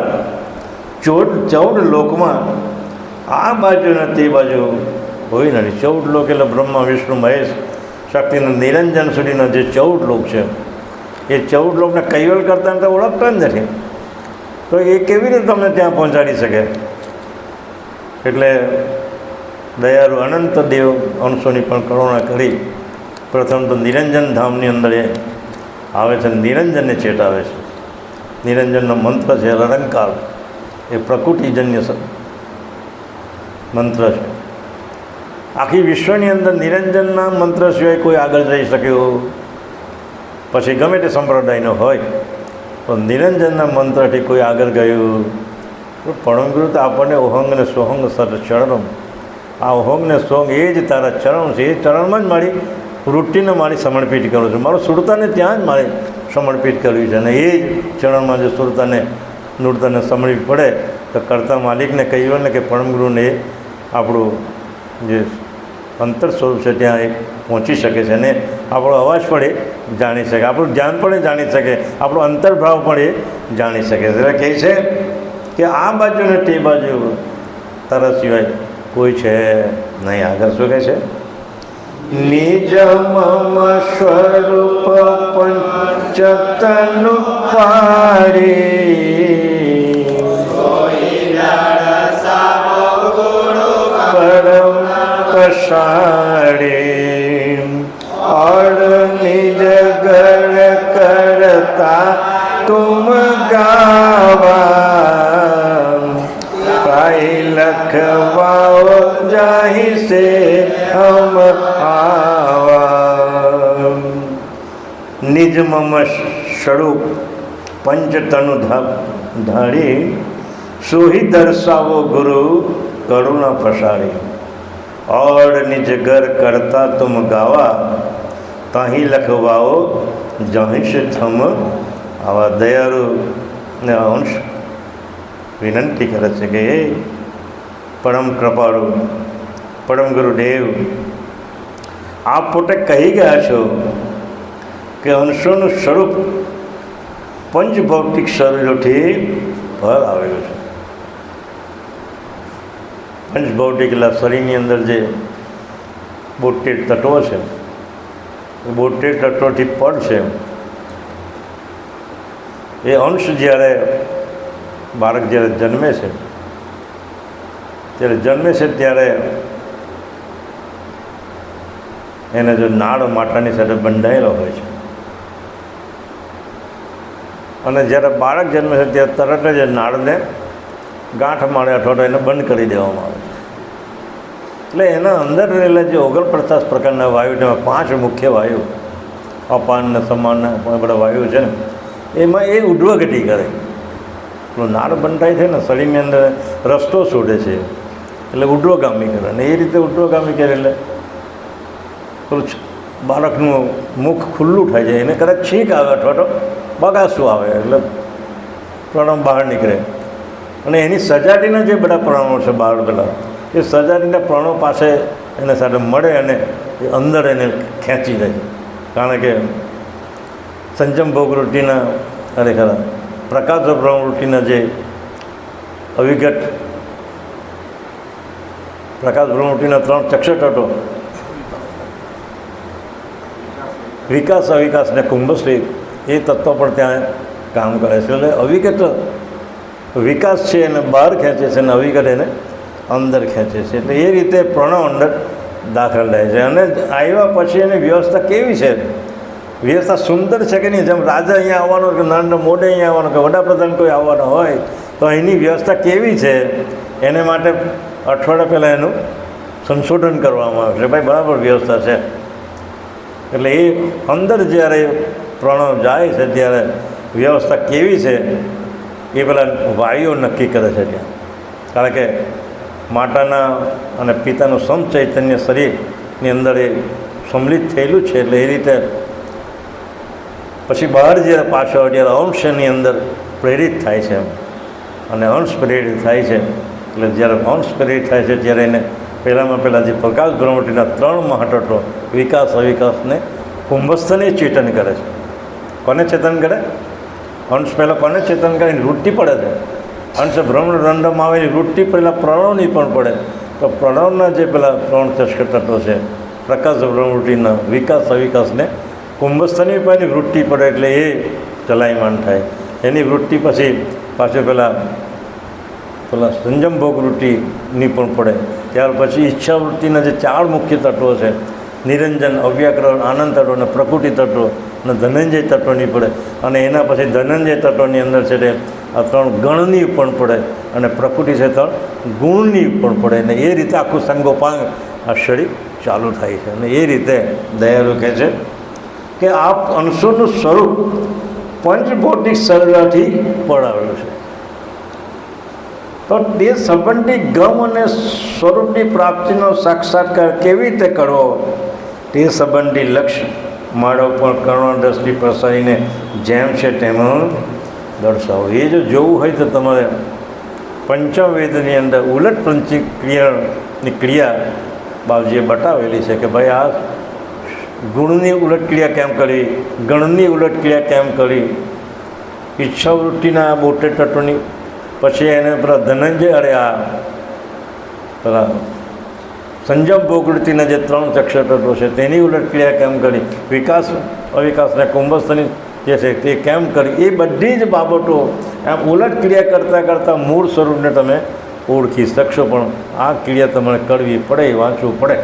14 લોકમાં આ બાજુ ને તે બાજુ હોય નથી. 14 લોક એટલે બ્રહ્મા, વિષ્ણુ, મહેશ, શક્તિના નિરંજન સુધીના જે 14 લોક છે, એ 14 લોકને કૈવલ કરતા તો ઓળખતા જ નથી. તો એ કેવી રીતે તમને ત્યાં પહોંચાડી શકે? એટલે દયાળુ અનંત દેવ અંશોની પણ કરુણા કરી પ્રથમ તો નિરંજન ધામની અંદર એ આવે છે, નિરંજનને ચેતાવે છે. નિરંજનનો મંત્ર છે રણંકાર, એ પ્રકૃતિજન્ય મંત્ર છે. આખી વિશ્વની અંદર નિરંજનના મંત્ર સિવાય કોઈ આગળ જઈ શક્યો, પછી ગમે તે સંપ્રદાયનો હોય તો નિરંજનના મંત્રથી કોઈ આગળ ગયું. પરમગુરુ તો આપણને ઓહંગ ને સોહંગ સત ચરણમ, આ ઓહંગ ને સોહંગ એ જ તારા ચરણ છે, એ ચરણમાં જ મારી વૃત્તિને મારી સમર્પિત કરું છું, મારું સુરતાને ત્યાં જ મારે સમર્પિત કરવી છે. અને એ જ ચરણમાં જો સુરતાને નૃત્યને સમર્પિત પડે તો કરતા માલિકને કહ્યું ને કે પરમગુરુને એ આપણું જે અંતર સ્વરૂપ છે ત્યાં એ પહોંચી શકે છે, અને આપણો અવાજ પણ એ જાણી શકે, આપણું ધ્યાન પણ એ જાણી શકે, આપણો અંતર્ભાવ પણ એ જાણી શકે છે. એટલે કહે છે કે આ બાજુ ને તે બાજુ તારા સિવાય કોઈ છે નહીં. આગળ શું કહે છે? નિજ મમ સ્વરૂપ પંચતનુ પારી, પરમ પસારી, ઓર નિજ तुम गावा पाई लखवाओ जाहि से हम आवा। निज मम स्वरूप पंच तनु धारी सोही दर्शावो गुरु करुणा पसारी। और निज घर करता तुम गावा ताही लखवाओ जहीं से थम आवा। दयालु ने अंश विनंती करे છે કે હે પરમ કૃપાળુ પરમ ગુરુદેવ, આપ પોતે કહી ગયા છો કે અંશોનું સ્વરૂપ પંચભૌતિક શરીરોથી બહાર આવેલું છે। પંચભૌતિક એટલે શરીરની અંદર જે 72 તત્વો છે, 72 તત્વોથી પડ છે એ અંશ જ્યારે બાળક જ્યારે જન્મે છે ત્યારે એને જો નાળ માતાની સાથે બંધાયેલો હોય છે અને જ્યારે બાળક જન્મે છે ત્યારે તરત જ નાળને ગાંઠ મારે અથવા તો એને બંધ કરી દેવામાં આવે છે। એટલે એના અંદર રહેલા જે 49 પ્રકારના વાયુ, તેમાં 5 મુખ્ય વાયુ, અપાન ને સમાન ને બધા વાયુ છે ને, એમાં એ ઉડ્વગતિ કરે। નાળ બંધાય છે ને શરીરની અંદર રસ્તો છોડે છે એટલે ઉડ્વગામી કરે, અને એ રીતે ઉડ્વગામી કરે એટલે પેલું બાળકનું મુખ ખુલ્લું થાય છે, એને કદાચ છીંક આવે અથવા તો બગાસું આવે એટલે પ્રણવ બહાર નીકળે। અને એની સજાતીના જે બધા પ્રણવો છે બહાર પેલા, એ સજાતીના પ્રણવ પાસે એને સાથે મળે અને એ અંદર એને ખેંચી જાય, કારણ કે સંચમ ભોગવૃત્તિના ખરા પ્રકાશ પ્રવૃત્તિના જે અવિગત પ્રકાશ પ્રવૃત્તિના 3 ચક્ષુ તત્વો વિકાસ, અવિકાસ ને કુંભશ્રી, એ તત્વો પણ ત્યાં કામ કરે છે। એટલે અવિગત વિકાસ છે એને બહાર ખેંચે છે અને અવિગત એને અંદર ખેંચે છે। એટલે એ રીતે પ્રણવ અંદર દાખલ થાય છે। અને આવ્યા પછી એની વ્યવસ્થા કેવી છે, વ્યવસ્થા સુંદર છે કે નહીં? જેમ રાજા અહીંયા આવવાનો કે નરેન્દ્ર મોદી અહીંયા આવવાનો કે વડાપ્રધાન કોઈ આવવાનો હોય તો એની વ્યવસ્થા કેવી છે એને માટે અઠવાડિયા પહેલાં એનું સંશોધન કરવામાં આવે છે, ભાઈ બરાબર વ્યવસ્થા છે। એટલે એ અંદર જ્યારે પ્રણવ જાય છે ત્યારે વ્યવસ્થા કેવી છે એ પેલા વાયુઓ નક્કી કરે છે ત્યાં, કારણ કે માતાના અને પિતાનું સમચૈતન્ય શરીરની અંદર એ સંમિલિત થયેલું છે। એટલે એ રીતે પછી બહાર જ્યારે પાછો જ્યારે અંશની અંદર પ્રેરિત થાય છે અને અંશ પ્રેરિત થાય છે, એટલે જ્યારે અંશ પ્રેરિત થાય છે ત્યારે એને પહેલાં જે પ્રકાશ બ્રહ્મવટીના 3 મહાતત્વો વિકાસ, અવિકાસને કુંભસ્થને ચેતન કરે છે। કોને ચેતન કરે? અંશ પહેલાં કોને ચેતન કરે? વૃત્તિ પડે છે। અંશ બ્રહ્મરંધમાં આવેલી વૃત્તિ પહેલાં પ્રણવની પણ પડે, તો પ્રણવના જે પેલા 3 ચક્ષુ તત્વો છે પ્રકાશ બ્રહ્મવટીના વિકાસ, અવિકાસને કુંભસ્થની પણ વૃત્તિ પડે, એટલે એ ચલાયમાન થાય। એની વૃત્તિ પછી પાછું પેલા સંયમ ભોગ વૃત્તિની પણ પડે। ત્યાર પછી ઈચ્છા વૃત્તિના જે 4 મુખ્ય તત્વો છે, નિરંજન, અવ્યાકરણ, આનંદ તત્વ અને પ્રકૃતિ તત્વ અને ધનંજય તત્વની પડે। અને એના પછી ધનંજય તત્વની અંદર છે તે આ 3 ગણની પણ પડે અને પ્રકૃતિ છે 3 ગુણની પણ પડે, અને એ રીતે આખું સંગોપાંગ આ શરીર ચાલુ થાય છે। અને એ રીતે દયાળુ કહે છે કે આ અંશોનું સ્વરૂપ પંચભૌતિક શરીરથી પડાવેલું છે, તો તે સંબંધી ગમ અને સ્વરૂપની પ્રાપ્તિનો સાક્ષાત્કાર કેવી રીતે કરવો તે સંબંધી લક્ષ્ય માળો પણ કરુણા દ્રષ્ટિ પ્રસારીને જેમ છે તેમ દર્શાવો। એ જો જોવું હોય તો તમારે પંચમવેદની અંદર ઉલટ પંચક્રિયાની ક્રિયા બાબજીએ બતાવેલી છે કે ભાઈ આ ગુણની ઉલટ ક્રિયા કેમ કરવી, ગણની ઉલટ ક્રિયા કેમ કરવી, ઈચ્છાવૃત્તિના 72 તત્વોની, પછી એને પેલા ધનંજય પેલા સંયમ ભોગવૃત્તિના જે 3 ચક્ષુ તત્વો છે તેની ઉલટ ક્રિયા કેમ કરી, વિકાસ, અવિકાસને કુંભસ્થની જે છે તે કેમ કરી, એ બધી જ બાબતો આમ ઉલટ ક્રિયા કરતાં કરતાં મૂળ સ્વરૂપને તમે ઓળખી શકશો। પણ આ ક્રિયા તમારે કરવી પડે, વાંચવું પડે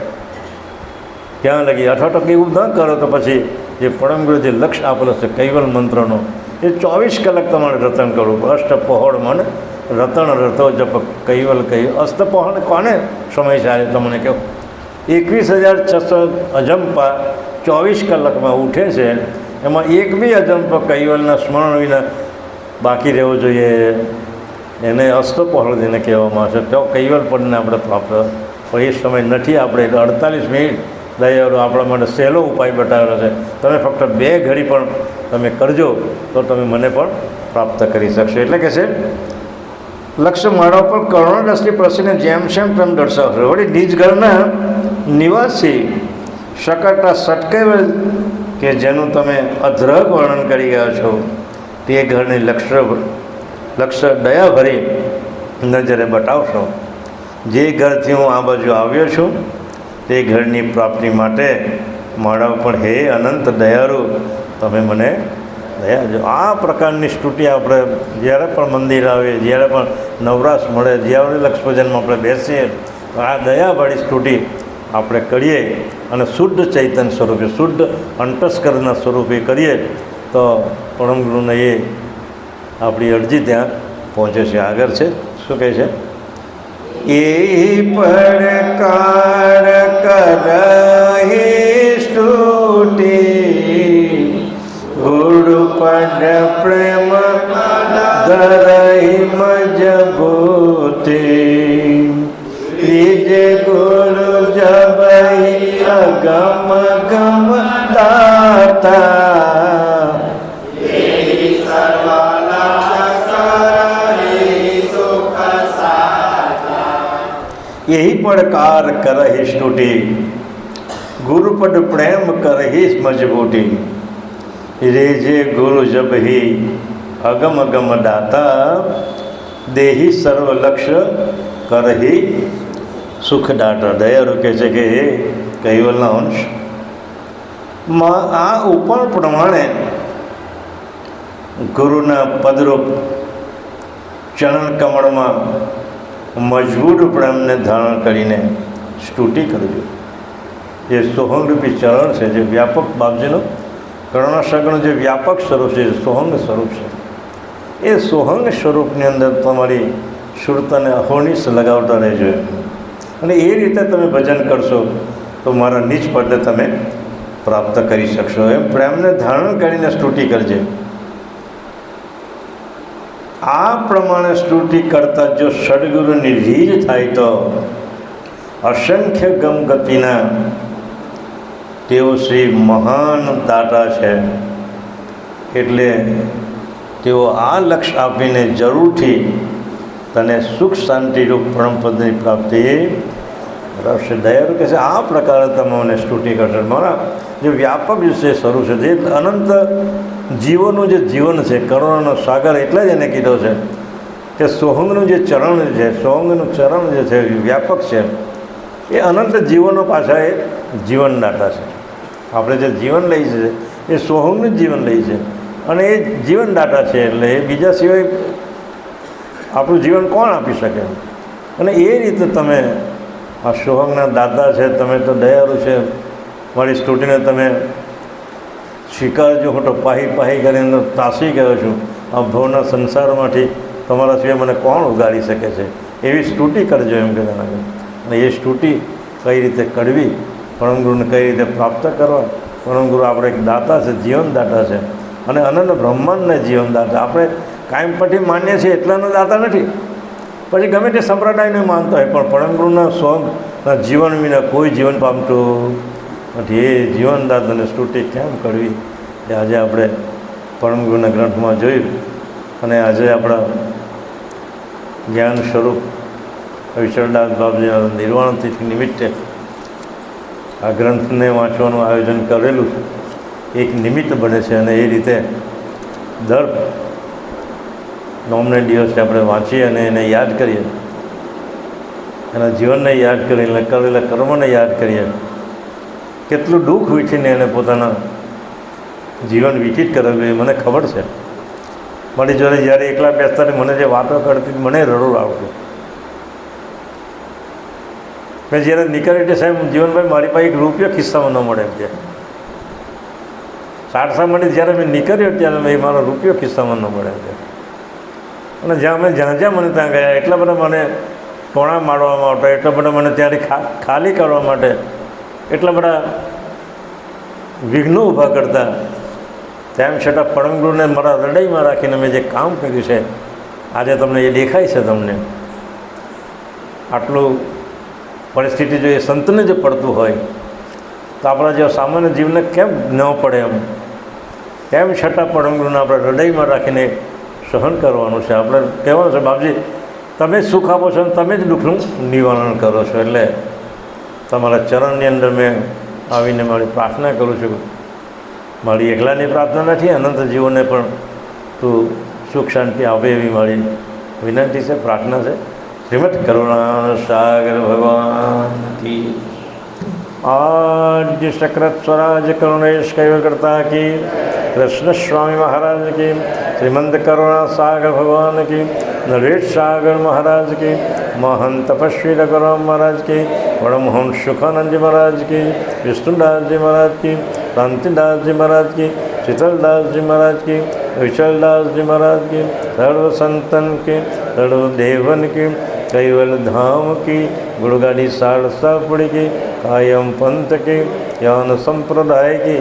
ત્યાં લગી, અથવા તો એવું ન કરો તો પછી જે પરમગુરુ જે લક્ષ્ય આપેલો છે કૈવલ મંત્રનો, એ 24 કલાક તમારે રતન કરવું પડે. અષ્ટપહોળ મને રતન રતો જપ કૈવલ કહ્યું. અષ્ટપહોળ કોને સમય ચાલે તમને કહો? 21,600 અજંપા 24 કલાકમાં ઉઠે છે. એમાં એક બી અજંપ કૈવલના સ્મરણ વિના બાકી રહેવું જોઈએ. એને અષ્ટપહોળ જેને કહેવામાં આવે છે. તો કૈવલ પદને આપણે પ્રાપ્ત પણ એ સમય નથી. આપણે 48 મિનિટ દયાળુ આપણા માટે સહેલો ઉપાય બતાવેલો છે. તમે ફક્ત 2 ઘડી પણ તમે કરજો તો તમે મને પણ પ્રાપ્ત કરી શકશો. એટલે કે છે લક્ષ્ય માળા પર કરુણારસની પ્રસંગને જેમ સેમ તેમ દર્શાવશો. વળી નિજ ઘરના નિવાસી શકટા સટકાવે કે જેનું તમે અધ્રક વર્ણન કરી ગયા છો તે ઘરની લક્ષ્ય દયા ભરી નજરે બતાવશો. જે ઘરથી હું આ બાજુ આવ્યો છું તે ઘરની પ્રાપ્તિ માટે મારા ઉપર હે અનંત દયાળુ તમે મને દયા જો. આ પ્રકારની સ્તુતિ આપણે જ્યારે પણ મંદિર આવીએ, જ્યારે પણ નવરાશ મળે, જ્યારે લક્ષ્મીજનમાં આપણે બેસીએ આ દયાવાળી સ્તુતિ આપણે કરીએ અને શુદ્ધ ચૈતન્ય સ્વરૂપે, શુદ્ધ અંતસ્કરના સ્વરૂપે કરીએ તો પરમ ગુરુને એ આપણી અરજી ત્યાં પહોંચે છે. આગળ છે શું કહે છે? એ પડકાર કરહી સ્તુતિ ગુરુ પદ પ્રેમ ધરહી મજબૂતી વિજય ગુરુ જબહી અગમ ગમ દાતા यही પડકાર કરહી સ્તુતિ ગુરુપદ પ્રેમ કરહી મજબૂતી રેજે ગુરુ જબહી અગમ અગમ દાતા દેહી સર્વ લક્ષ્ય કરહી સુખ દાતા. દયાળુ કહે છે કે હે કૈવલના અંશ આ ઉપર પ્રમાણે ગુરુના પદરૂપ ચરણ કમળમાં મજબૂત પ્રેમને ધારણ કરીને સ્તુતિ કરવી. જે સોહંગરૂપી ચરણ છે, જે વ્યાપક બાપજીનું કરુણાસાગરનું જે વ્યાપક સ્વરૂપ છે, સોહંગ સ્વરૂપ છે, એ સોહંગ સ્વરૂપની અંદર તમારી સુરતાને અહોનિશ લગાવતા રહેજો અને એ રીતે તમે ભજન કરશો તો મારા નીચ પદને તમે પ્રાપ્ત કરી શકશો. એમ પ્રેમને ધારણ કરીને સ્તુતિ કરજે. આ પ્રમાણે સ્તુતિ કરતાં જો સદગુરુની રીઝ થાય તો અસંખ્ય ગમ ગતિના તેઓ શ્રી મહાન દાતા છે. એટલે તેઓ આ લક્ષ્ય આપીને જરૂરથી તને સુખ શાંતિરૂપ પરમપદની પ્રાપ્તિ કરાવશે. દયાળુ કહે છે આ પ્રકારે તમે મને સ્તુતિ કરશો. મારા જે વ્યાપક વિશે શરૂ છે, જે અનંત જીવોનું જે જીવન છે, કરુણાનો સાગર એટલે જ એને કીધો છે કે સોહંગનું જે ચરણ છે, સોહંગનું ચરણ જે છે વ્યાપક છે, એ અનંત જીવનો પાછા એ જીવનદાતા છે. આપણે જે જીવન લઈએ છીએ એ સોહંગનું જીવન લઈએ છે અને એ જીવનદાતા છે. એટલે એ બીજા સિવાય આપણું જીવન કોણ આપી શકે? અને એ રીતે તમે આ સોહંગના દાતા છે, તમે તો દયાળુ છે, મારી સ્તુતિને તમે સ્વીકારજો. હું તો પાહી પાહી કરીને તાસી ગયો છું. આ ભવના સંસારમાંથી તમારા સિવાય મને કોણ ઉગાડી શકે છે? એવી સ્તુતિ કરજો એમ કે અને એ સ્તુતિ કઈ રીતે કરવી, પરમગુરુને કઈ રીતે પ્રાપ્ત કરવા. પરમગુરુ આપણે એક દાતા છે, જીવનદાતા છે અને અનંત બ્રહ્માંડના જીવનદાતા. આપણે કાયમ પછી માનીએ છીએ એટલાના દાતા નથી. પછી ગમે તે સંપ્રદાયને માનતા હોય પણ પરમગુરુના સોંગના જીવન વિના કોઈ જીવન પામતું નથી. એ જીવનદાતાને સ્તુતિ કેમ કરવી એ આજે આપણે પરમગુરુના ગ્રંથમાં જોયું અને આજે આપણા જ્ઞાન સ્વરૂપ વિશળદાસ બાપજીના નિર્વાણ તિથિ નિમિત્તે આ ગ્રંથને વાંચવાનું આયોજન કરેલું એક નિમિત્ત બને છે અને એ રીતે દર નોમને દિવસે આપણે વાંચીએ અને એને યાદ કરીએ, એના જીવનને યાદ કરીને કરેલા કર્મને યાદ કરીએ. કેટલું દુઃખ વીઠીને એને પોતાના જીવન વ્યતીત કરેલું એ મને ખબર છે. મારી જોડે જ્યારે એકલા બેસતા મને જે વાતો કરતી મને રડું આવતું. મેં જ્યારે નીકળી સાહેબ જીવનભાઈ મારી પાસે 1 રૂપિયો ખિસ્સામાં ન મળે એમ કે સારસા મળી જ્યારે મેં નીકળ્યો ત્યારે મેં મારો રૂપિયો ખિસ્સામાં ન મળે છે. અને જ્યાં જ્યાં મને ત્યાં ગયા એટલા બધા મને ટોણા મારવામાં આવતા, એટલા બધા મને ત્યારે ખાલી કરવા માટે એટલા બધા વિઘ્નો ઊભા કરતા, તેમ છતાં પરમ ગુરુને મારા હૃદયમાં રાખીને મેં જે કામ કર્યું છે આજે તમને એ દેખાય છે. તમને આટલું પરિસ્થિતિ જો એ સંતને જો પડતું હોય તો આપણા જેવા સામાન્ય જીવને કેમ ન પડે તેમ છતાં પરમ ગુરુને આપણે હૃદયમાં રાખીને સહન કરવાનું છે. આપણે કહેવાનું છે બાપજી તમે જ સુખ આપો છો અને તમે જ દુઃખનું નિવારણ કરો છો. એટલે તમારા ચરણની અંદર મેં આવીને મારી પ્રાર્થના કરું છું. મારી એકલાની પ્રાર્થના નથી, અનંત જીવોને પણ તું સુખ શાંતિ આપે એવી મારી વિનંતી છે, પ્રાર્થના છે. શ્રીમદ કરુણા સાગર ભગવાન કી, આદ્ય સક્રત સ્વરાજ કરુણેશ કૈવકર્તા કી, કૃષ્ણ સ્વામી મહારાજ કી, શ્રીમંત કરુણા સાગર ભગવાન કી, નરેશ સાગર મહારાજ કી, મહંત તપસ્વી રઘુરામ મહારાજ કી, પરમહંસ સુખાનંદજી મહારાજ કી, વિષ્ણુદાસજી મહારાજ કી, શાંતિદાસજી મહારાજ की, शीतलदासजी महाराज की, विशलदासजी महाराज की, सर्व संतन की, सर्व देवन की, कैवल धाम की, गुड़गाड़ी सारसापुरी की, कायम पंथ की, ज्ञान संप्रदाय की,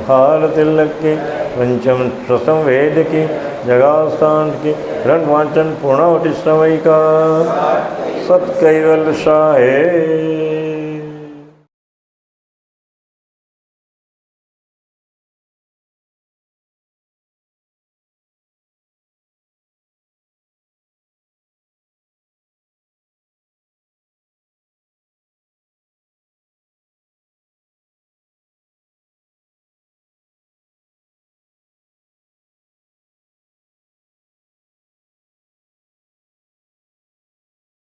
भाल तिलक की, पंचम स्वसम वेद की, जगास्थान की, रण वाचन पूर्णावटी समय का, सत कैवल शाहे।